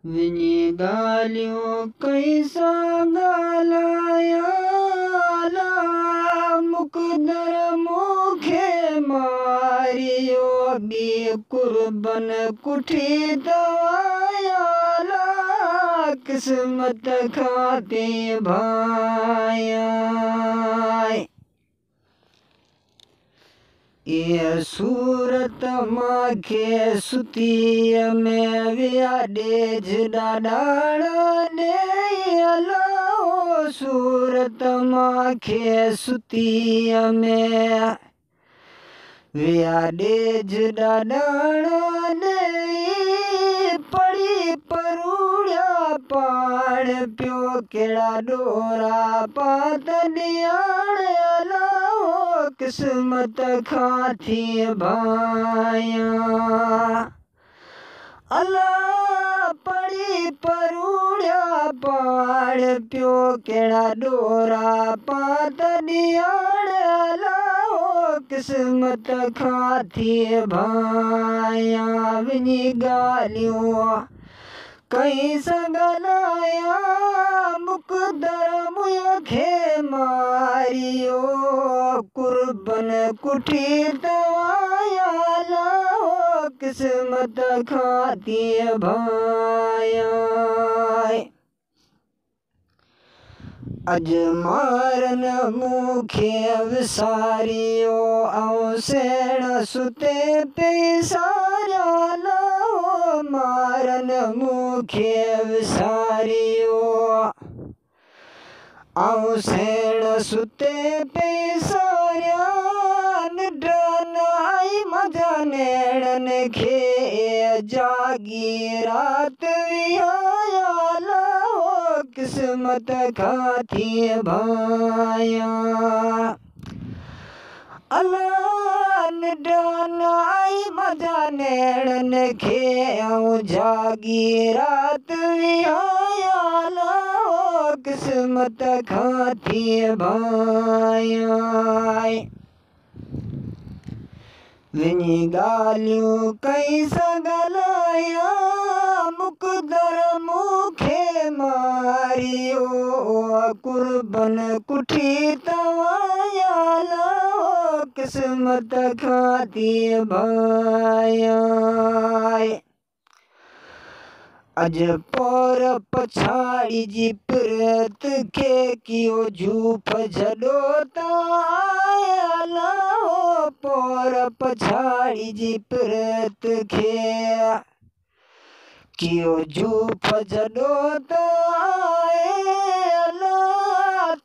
विनी गालियों कैसा गालाया मुकदर मुखे मारियो बी कुर्बन कुठी दवायाला किस्मत खाते भाया ये सूरत माखे सुतीअ में वियाडे जडाड़ ने अलो सूरत माखे सुतीअ में वियाडे जडाड़ ने पड़ी परूड़ा पाण पियो केड़ा डोरा पात ॾियाण अलाओ किस्मत खाती भाया अल्लाह पड़ी परूड़ा पाण पियो केड़ा डोरा पात ॾियाण अलाओ किस्मत खाती भाया विनी गालियों कई सगलाया मुकदर मुखे मारियो कुर्बन कुठी दवाया लाओ किस्मत खाती भाया अज मारन मुखे विसारियो ऐं सेण सुते पे सारिया लाओ मारन मुखे विसारियो ऐं सेण सुते पे सारिया निडनाई मजा नेड़न खे जागी रात विहाया लाओ किस्मत खाती भाया अल्लाह निडनाई मजा नेड़न खे ऐं जागी रात विहाया लाओ किस्मत खाती भाया विनी गालियों कई सगलाया मुकदर मुखे मारियो कुर्बन कुठी तवाया लाओ किस्मत खाती भाया अज पोर पछाड़ी जी पिरत के कियो झूफ जडो ताया लाओ पोर पछाड़ी जी पिरत के कियो झूफ जडो ताया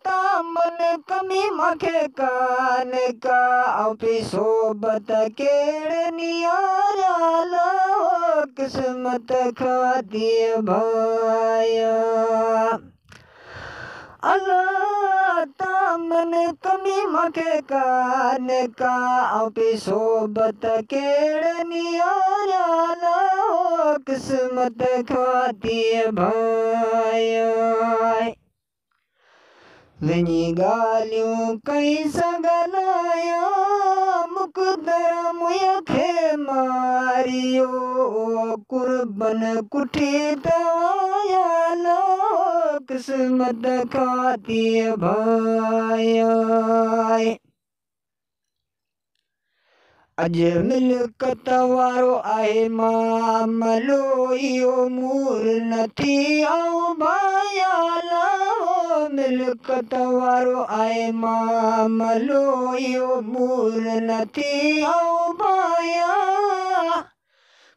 तामन कमी मखे कान का पे सोबत केड़ नियारा लाओ किस्मत खाती भाया अल्लाह तामन कमी मखे कान का पे सोबत केड़ नियारा लाओ किस्मत खाती भाया विनी गालियों कई सगलाया मुकदर मुखे मारियो कुर्बन कुठी दवाया लाओ किस्मत खाती भाया अज मिल्कत वारो आहे मामलो इहो मूर नथी ऐं भाया लाओ मिल्कत वारो आहे मामलो इहो मूर नथी ऐं भाया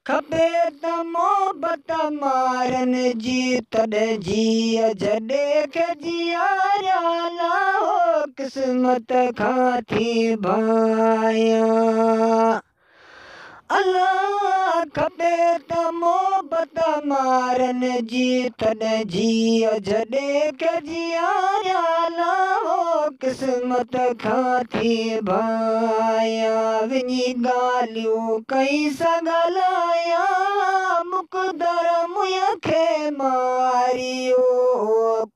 खपे त मोहबत मारन जी तॾहिं जीअ जॾे खे जियारिया लाओ किस्मत खाती भाया अल्लाह खपे त मोहबत मारन जी तॾहिं जीअ जॾे खे जियारिया लाओ किस्मत खाती भाया विनी गालियों कई सगलाया मुकदर मुखे मारियो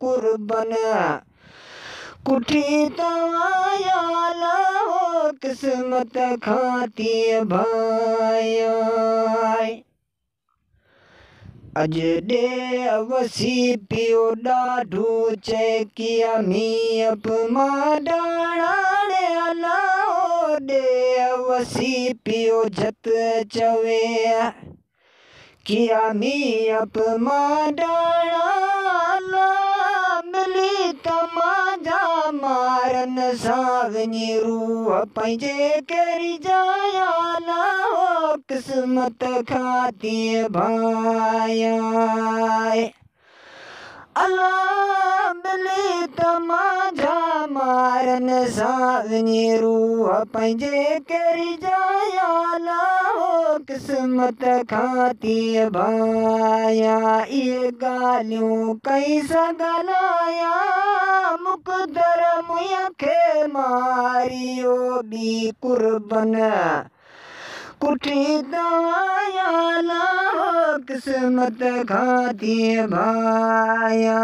कुर्बन कुठी तवाया लाओ किस्मत खाती भाया अज दे वसी पियो ॾाढो चए किया मीं अपमाडाणा रे अलाओ दे वसी पियो झत चवे किया मीं अपमाडाणा मिली तमाजा मारन सां वञी रूह पंहिंजे कहिड़ी जाया लाओ क़िस्मत खाती भाया अल्लाह मिली तमाजा मारन सां वञी रूह पंहिंजे कहिड़ी जाया लाओ क़िस्मत खाती भाया इहे ॻाल्हियूं कई सॻलाया मुक़दर मुंहिं खे मारियो ॿी कुर्बन कुठी दवाया लाओ क़िस्मत खाती भाया